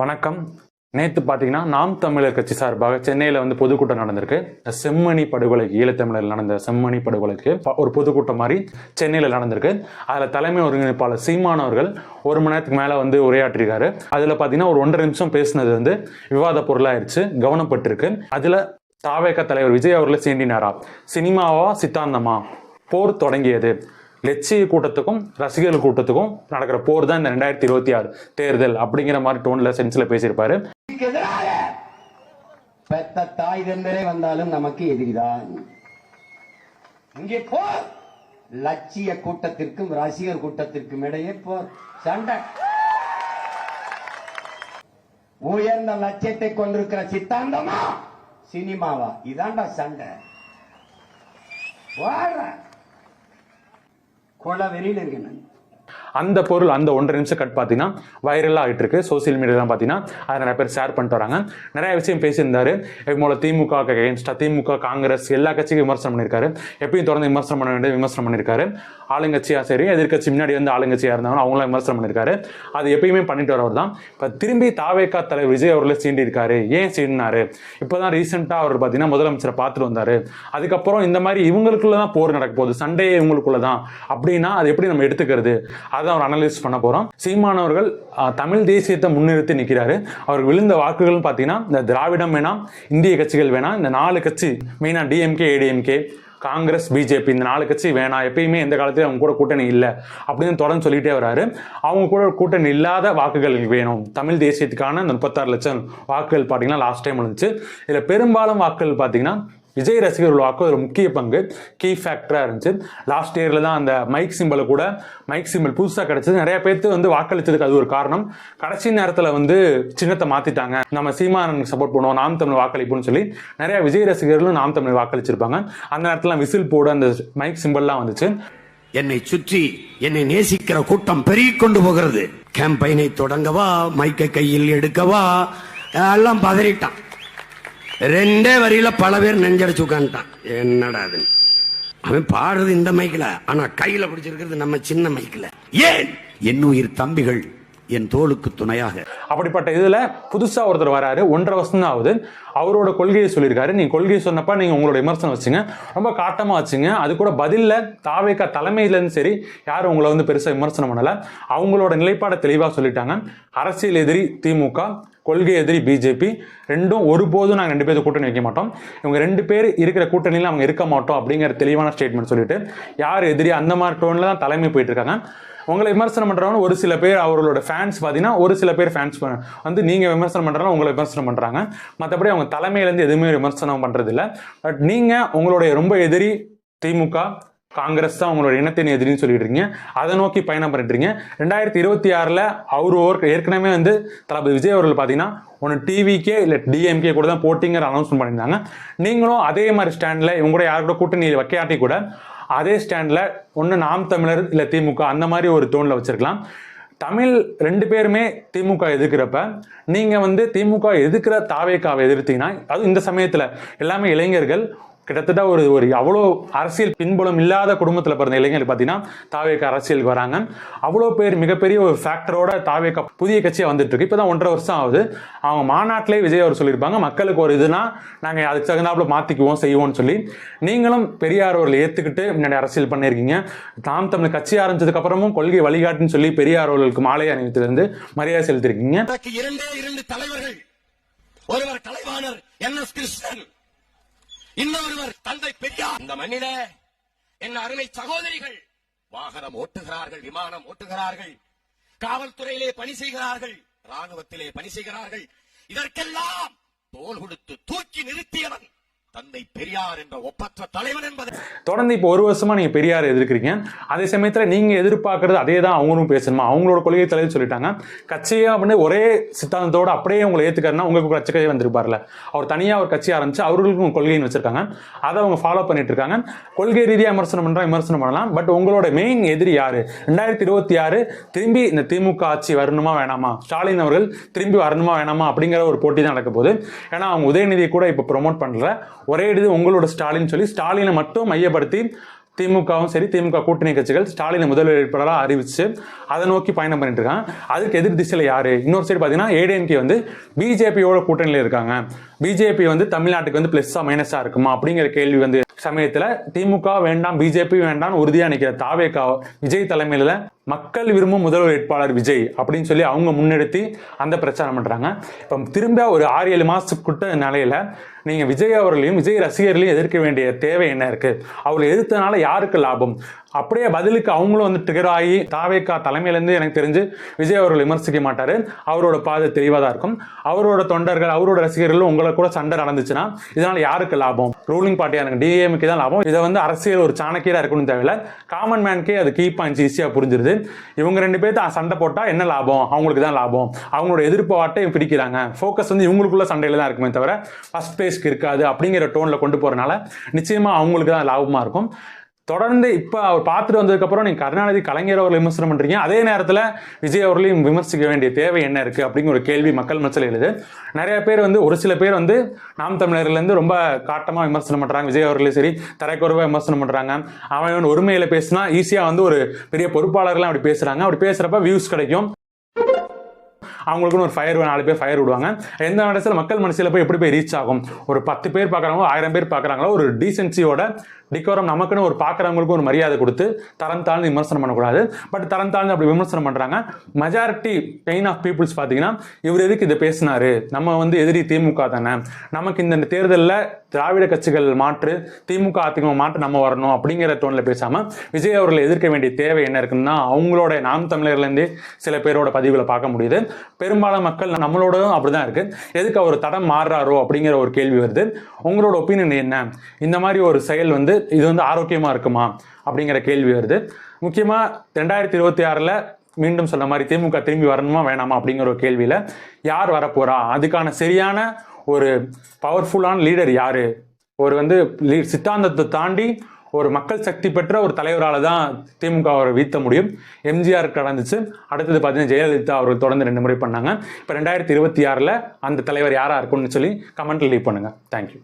வணக்கம். நேற்று பார்த்தீங்கன்னா நாம் தமிழர் கட்சி சார்பாக சென்னையில் பொதுக்கூட்டம் நடந்திருக்கு. செம்மணி படுகொலைக்கு, ஈழத்தமிழர் நடந்த செம்மணி படுகொலைக்கு ஒரு பொதுக்கூட்டம் மாதிரி சென்னையில் நடந்திருக்கு. அதில் தலைமை ஒருங்கிணைப்பாளர் சீமான் அவர்கள் 1 மணி நேரத்துக்கு மேலே உரையாற்றிருக்காரு. அதில் பார்த்தீங்கன்னா ஒரு 1.5 நிமிஷம் பேசினது விவாத பொருளாயிருச்சு, கவனப்பட்டிருக்கு. அதில் தாவேக தலைவர் விஜய் அவர்களை சீண்டினாரா, சினிமாவா சித்தாந்தமா, போர் தொடங்கியது, லட்சிய கூட்டத்துக்கும் ரசிகர்கள் கூட்டத்துக்கும் நடக்கிற போர் தான் இந்த 2026 தேர்தல் அப்படிங்கிற மாதிரி டோன்ல சென்ஸ்ல பேசியிருப்பாரு. பெத்த தாய் தந்தரே வந்தாலும் நமக்கு எதிரிதான். இங்கே போர் லட்சிய கூட்டத்திற்கும் ரசிகர் கூட்டத்திற்கும் இடையே போர், சண்டை. உயர்ந்த லட்சியத்தை கொண்டிருக்கிற சித்தாந்தமா சினிமாவா, இதாண்டா சண்டை. கொலவெறியில் இருக்கணும். அந்த பொருள் அந்த 1.5 நிமிஷம் கட் பார்த்தீங்கன்னா வைரலாக ஆகிட்டு இருக்கு. சோசியல் மீடியாலாம் பார்த்தீங்கன்னா அதை நிறைய பேர் ஷேர் பண்ணிட்டு வராங்க. நிறைய விஷயம் பேசியிருந்தாரு. இப்போ திமுக அகைன்ஸ்டா, திமுக காங்கிரஸ் எல்லா கட்சிக்கும் விமர்சனம் பண்ணியிருக்காரு. எப்பயும் தொடர்ந்து விமர்சனம் பண்ண வேண்டிய விமர்சனம் பண்ணியிருக்காரு. ஆளுங்கட்சியா சரி, எதிர்கட்சி முன்னாடி ஆளுங்கட்சியா இருந்தாலும் அவங்களாம் விமர்சனம் பண்ணியிருக்காரு. அது எப்பயுமே பண்ணிட்டு வரவர் தான். இப்போ திரும்பி தாவேகா தலைவர் விஜய் அவர்களை சீண்டி இருக்காரு. ஏன் சீண்டினாரு? இப்போதான் ரீசெண்டாக அவர் பார்த்தீங்கன்னா முதலமைச்சரை பார்த்துட்டு வந்தாரு. அதுக்கப்புறம் இந்த மாதிரி இவங்களுக்குள்ள தான் போர் நடக்க போகுது, சண்டே இவங்களுக்குள்ள தான் அப்படின்னா அது எப்படி நம்ம எடுத்துக்கிறது, அதான் அவர் அனலைஸ் பண்ண போறோம். சீமான் அவர்கள் தமிழ் தேசியத்தை முன்னிறுத்தி நிற்கிறாரு. அவருக்கு விழுந்த வாக்குகள் பார்த்தீங்கன்னா இந்த திராவிடம் வேணாம், இந்திய கட்சிகள் வேணாம், இந்த 4 கட்சி மெயினா டிஎம்கே, ஏடிஎம்கே, காங்கிரஸ், பிஜேபி, இந்த 4 கட்சி வேணாம், எப்பயுமே எந்த காலத்திலும் அவங்க கூட கூட்டணி இல்லை அப்படின்னு தொடர்ந்து சொல்லிட்டே வராரு. அவங்க கூட கூட்டணி இல்லாத வாக்குகள் வேணும். தமிழ் தேசியத்துக்கான 36 லட்சம் வாக்குகள் பார்த்தீங்கன்னா லாஸ்ட் டைம் இருந்துச்சு. இதில் பெரும்பாலும் வாக்குகள் பார்த்தீங்கன்னா விஜய் ரசிகர்கள் வாக்கு ஒரு முக்கிய பங்கு, கீ ஃபேக்டரா இருந்துச்சு. லாஸ்ட் இயர்ல தான் அந்த மைக் சிம்பிள் புதுசாக கிடைச்சது. நிறைய பேருக்கு வாக்களிச்சதுக்கு அது ஒரு காரணம். கடைசி நேரத்தில் சின்னத்தை மாத்திட்டாங்க, நம்ம சீமானுக்கு சப்போர்ட் பண்ணுவோம், நாம் தமிழ் வாக்களிப்புன்னு சொல்லி நிறைய விஜய் ரசிகர்களும் நாம் தமிழ் வாக்களிச்சிருப்பாங்க. அந்த நேரத்தில் விசில் போட அந்த மைக் சிம்பிள்லாம் வந்துச்சு. என்னை சுற்றி என்னை நேசிக்கிற கூட்டம் பெருகிக் கொண்டு போகிறது. கேம்பெயினை தொடங்கவா, மைக்கை கையில் எடுக்கவா, எல்லாம் பதறிட்டான். 2 வரியில பல பேர் நெஞ்சடிச்சு உட்காந்துட்டான். என்னடா அது, அவன் பாடுறது இந்த மைக்கில், ஆனா கையில பிடிச்சிருக்கிறது நம்ம சின்ன மைக்கில். ஏன் என் உயிர் தம்பிகள் என் தோளுக்கு துணையாக. அப்படிப்பட்ட இதுல புதுசா ஒருத்தர் வராரு, 1.5 வருஷம் தான் ஆகுது. அவரோட கொள்கையை சொல்லியிருக்காரு. நீங்க கொள்கையை சொன்னப்ப நீங்க உங்களோட விமர்சனம் வச்சுங்க, ரொம்ப காட்டமா வச்சுங்க. அது கூட பதில்ல தாவேகா தலைமையிலேருந்து சரி யாரும் உங்களை பெருசா விமர்சனம் பண்ணல. அவங்களோட நிலைப்பாடை தெளிவா சொல்லிட்டாங்க. அரசியல் எதிரி திமுக, கொள்கை எதிரி பிஜேபி, ரெண்டும் ஒருபோதும் நாங்கள் 2 பேரும் கூட்டணி வைக்க மாட்டோம், இவங்க 2 பேர் இருக்கிற கூட்டணியில் அவங்க இருக்க மாட்டோம் அப்படிங்கிற தெளிவான ஸ்டேட்மெண்ட் சொல்லிட்டு யார் எதிரி அந்த மாதிரி டோன்ல தான் தலைமை போயிட்டு இருக்காங்க. உங்களை விமர்சனம் பண்றவங்க ஒரு சில பேர், அவர்களோட ஃபேன்ஸ் பார்த்தீங்கன்னா ஒரு சில பேர் ஃபேன்ஸ் நீங்க விமர்சனம் பண்றவங்க உங்களை விமர்சனம் பண்றாங்க. மற்றபடி அவங்க தலைமையிலேருந்து எதுவுமே விமர்சனம் பண்றது இல்லை. பட் நீங்க உங்களுடைய ரொம்ப எதிரி திமுக காங்கிரஸ் தான் உங்களோட இனத்தின் எதிரின்னு சொல்லிட்டு இருக்கீங்க. அதை நோக்கி பயணம் பண்ணிட்டு இருக்கீங்க. 2026 அவரு ஏற்கனவே தளபதி விஜய் அவர்கள் பார்த்தீங்கன்னா ஒன்று டிவிக்கே இல்லை டிஎம்கே கூட தான் போட்டிங்கிற அனௌன்ஸ்மெண்ட் பண்ணியிருந்தாங்க. நீங்களும் அதே மாதிரி ஸ்டாண்டில் இவங்க கூட யார் கூட கூட்டணி வைக்காட்டி கூட அதே ஸ்டாண்டில் ஒன்று நாம் தமிழர் இல்லை திமுக அந்த மாதிரி ஒரு டோனில் வச்சிருக்கலாம். தமிழ் 2 பேருமே திமுக எதிர்க்கிறப்ப நீங்க திமுக எதிர்க்கிற தாவேகாவை எதிர்த்தீங்கன்னா, அது இந்த சமயத்துல எல்லாமே இளைஞர்கள், கிட்டத்தட்ட ஒரு அவ்வளோ அரசியல் பின்புலம் இல்லாத குடும்பத்தில் பிறந்த இளைஞர்கள் பார்த்தீங்கன்னா தாவேகா அரசியலுக்கு வராங்க. அவ்வளோ பேர் மிகப்பெரிய ஒரு ஃபேக்டரோட தாவேகா புதிய கட்சியாக வந்துட்டு இருக்கு. இப்போ தான் 1.5 வருஷம் ஆகுது. அவங்க மாநாட்டிலே விஜய் அவர் சொல்லியிருப்பாங்க, மக்களுக்கு ஒரு இதுனா நாங்கள் அதுக்கு தகுந்தாப்புல மாற்றிக்குவோம் செய்வோம்னு சொல்லி. நீங்களும் பெரியார் அவர்களை ஏற்றுக்கிட்டு முன்னாடி அரசியல் பண்ணியிருக்கீங்க. நாம் தமிழ் கட்சி ஆரம்பிச்சதுக்கு அப்புறமும் கொள்கை வழிகாட்டுன்னு சொல்லி பெரியார் அவர்களுக்கு மாலை அணிவித்திலிருந்து மரியாதை செலுத்திருக்கீங்க. 2 தலைவர்கள், ஒருவர் கலைவாணர் NS கிருஷ்ணன், இன்னொருவர் தந்தை பெரியார். இந்த மண்ணிலே என் அருமை சகோதரிகள் வாகனம் ஓட்டுகிறார்கள், விமானம் ஓட்டுகிறார்கள், காவல்துறையிலே பணி செய்கிறார்கள், ராணுவத்திலே பணி செய்கிறார்கள். இதற்கெல்லாம் தோள் கொடுத்து தூக்கி நிறுத்தியவன் தந்தை பெரியார் என்ற ஒப்பற்ற தலைவன் என்பது. தொடர்ந்து இப்போ 1 வருஷமா நீங்க பெரியார் எதிர்க்கிறீங்க. அதே சமயத்துல நீங்க எதிர்பார்க்கறது அதே தான் அவங்களும் பேசணுமா? அவங்களோட கொள்கை தலைவர் சொல்லிட்டாங்க. கட்சியா ஒரே சித்தாந்தத்தோட அப்படியே உங்களை ஏத்துக்காருன்னா உங்களுக்கு கட்சி கட்சி வந்திருப்பார்ல. அவர் தனியா ஒரு கட்சி ஆரம்பிச்சு அவர்களுக்கும் கொள்கைன்னு வச்சிருக்காங்க. அதை அவங்க ஃபாலோ பண்ணிட்டு இருக்காங்க. கொள்கை ரீதியா விமர்சனம் பண்ணலாம். பட் உங்களோட மெயின் எதிரி யாரு? 2026 திரும்பி இந்த திமுக ஆட்சி வரணுமா வேணாமா, ஸ்டாலின் அவர்கள் திரும்பி வரணுமா வேணாமா அப்படிங்கிற ஒரு போட்டி தான் நடக்க போகுது. ஏன்னா அவங்க உதயநிதியை கூட இப்ப ப்ரொமோட் பண்ற ஒரே இது உங்களோட ஸ்டாலின் சொல்லி ஸ்டாலினை மட்டும் மையப்படுத்தி திமுகவும் சரி திமுக கூட்டணி கட்சிகள் ஸ்டாலினை முதல் வேட்பாளராக அறிவிச்சு அதை நோக்கி பயணம் பண்ணிட்டு இருக்காங்க. அதுக்கு எதிர் திசையில் யாரு? இன்னொரு சைடு பார்த்தீங்கன்னா ஏடிஎம்கே வந்து பிஜேபியோட கூட்டணியில் இருக்காங்க. பிஜேபி வந்து தமிழ்நாட்டுக்கு வந்து பிளஸ்ஸா மைனஸா இருக்குமா அப்படிங்கிற கேள்வி வந்து சமயத்துல திமுக வேண்டாம் பிஜேபி வேண்டாம் உறுதியா நிக்கிற தாவேகா விஜய் தலைமையில மக்கள் விரும்பும் முதல்வர் வேட்பாளர் விஜய் அப்படின்னு சொல்லி அவங்க முன்னெடுத்து அந்த பிரச்சாரம் பண்றாங்க. இப்ப திரும்ப ஒரு 6-7 மாசத்துக்குட்ட நிலையில நீங்க விஜய் அவர்களையும் விஜய் ரசிகர்களையும் எதிர்க்க வேண்டிய தேவை என்ன இருக்கு? அவங்களை எதிர்த்தனால யாருக்கு லாபம்? அப்படியே பதிலுக்கு அவங்களும் வந்து ட்ரிகர் ஆகி தாவேகா தலைமையிலேருந்து எனக்கு தெரிஞ்சு விஜய் அவர்கள் விமர்சிக்க மாட்டாரு. அவரோட பாதை தெளிவாக தான் இருக்கும். அவரோட தொண்டர்கள் அவரோட ரசிகர்களும் உங்களை கூட சண்டை நடந்துச்சுன்னா இதனால யாருக்கு லாபம்? ரூலிங் பார்ட்டியா எனக்கு டிஎம்கே தான் லாபம். இதை வந்து அரசியல் ஒரு சாணக்கியரா இருக்கணும்னு தேவையில்ல, காமன் மேனுக்கே அது கீ பாயிண்ட்ஸ் ஈஸியா புரிஞ்சிருது. இவங்க 2 பேர்த்து சண்டை போட்டா என்ன லாபம்? அவங்களுக்கு தான் லாபம். அவங்களோட எதிர்ப்பு வாட்டை பிடிக்கிறாங்க. ஃபோக்கஸ் வந்து இவங்களுக்குள்ள சண்டையில தான் இருக்குமே தவிர ஃபர்ஸ்ட் பிளேஸ்க்கு இருக்காது அப்படிங்கிற டோன்ல கொண்டு போறதுனால நிச்சயமா அவங்களுக்கு தான் லாபமா இருக்கும். தொடர்ந்து இப்ப அவர் பார்த்துட்டு வந்ததுக்கு அப்புறம் நீங்க கருணாநிதி கலைஞர் அவர்கள் விமர்சனம் பண்றீங்க, அதே நேரத்துல விஜய் அவர்களையும் விமர்சிக்க வேண்டிய தேவை என்ன இருக்கு அப்படிங்கிற ஒரு கேள்வி மக்கள் மனசுல எழுது. நிறைய பேர் வந்து ஒரு சில பேர் வந்து நாம் தமிழர்ல இருந்து ரொம்ப காட்டமா விமர்சனம் பண்றாங்க. விஜய் அவர்களையும் சரி தரைக்குறைவா விமர்சனம் பண்றாங்க. அவன் ஒருமையில பேசினா ஈஸியா வந்து ஒரு பெரிய பொறுப்பாளர்கள் அப்படி பேசுறாங்க. அப்படி பேசுறப்ப வியூஸ் கிடைக்கும், அவங்களுக்குன்னு ஒரு ஃபயர் 4 பேர் ஃபயர் விடுவாங்க. எந்த இடத்துல மக்கள் மனசில் போய் எப்படி போய் ரீச் ஆகும்? ஒரு 10 பேர் பார்க்குறாங்களோ 1000 பேர் பார்க்குறாங்களோ ஒரு டீசென்சியோட டிகோரம் நமக்குன்னு ஒரு பார்க்குறவங்களுக்கு ஒரு மரியாதை கொடுத்து தரம் தாழ்ந்து விமர்சனம் பண்ணக்கூடாது. பட் தரம் தாழ்ந்து அப்படி விமர்சனம் பண்ணுறாங்க. மெஜாரிட்டி பெயின் ஆஃப் பீப்புள்ஸ் பார்த்தீங்கன்னா இவர் எதுக்கு இதை பேசினாரு, நம்ம வந்து எதிரி திமுக தானே, நமக்கு இந்த தேர்தலில் திராவிட கட்சிகள் மாற்று திமுக அதிமுக மாற்று நம்ம வரணும் அப்படிங்கிற டோனில் பேசாமல் விஜய் அவர்களை எதிர்க்க வேண்டிய தேவை என்ன இருக்குன்னா அவங்களோட நாம் தமிழர்லேருந்தே சில பேரோட பதிவுகளை பார்க்க முடியுது. பெரும்பாலான மக்கள் நம்மளோடவும் அப்படிதான் இருக்கு. எதுக்கு அவர் தடம் மாறுறாரோ அப்படிங்கிற ஒரு கேள்வி வருது. உங்களோட ஒப்பீனியன் என்ன? இந்த மாதிரி ஒரு செயல் வந்து இது வந்து ஆரோக்கியமா இருக்குமா அப்படிங்கிற கேள்வி வருது. முக்கியமா 2026 மீண்டும் சொன்ன மாதிரி திமுக திரும்பி வரணுமா வேணாமா அப்படிங்கிற ஒரு கேள்வியில யார் வரப்போறா, அதுக்கான சரியான ஒரு பவர்ஃபுல்லான லீடர் யாரு? ஒரு வந்து சித்தாந்தத்தை தாண்டி ஒரு மக்கள் சக்தி பெற்ற ஒரு தலைவரால் தான் திமுக அவரை வீழ்த்த முடியும். எம்ஜிஆர் கடந்துச்சு, அடுத்தது பார்த்தீங்கன்னா ஜெயலலிதா அவர்கள் தொடர்ந்து 2 முறை பண்ணாங்க. இப்போ 2026 அந்த தலைவர் யாரா இருக்கும்னு சொல்லி கமெண்ட்ல லீவ் பண்ணுங்க. தேங்க்யூ.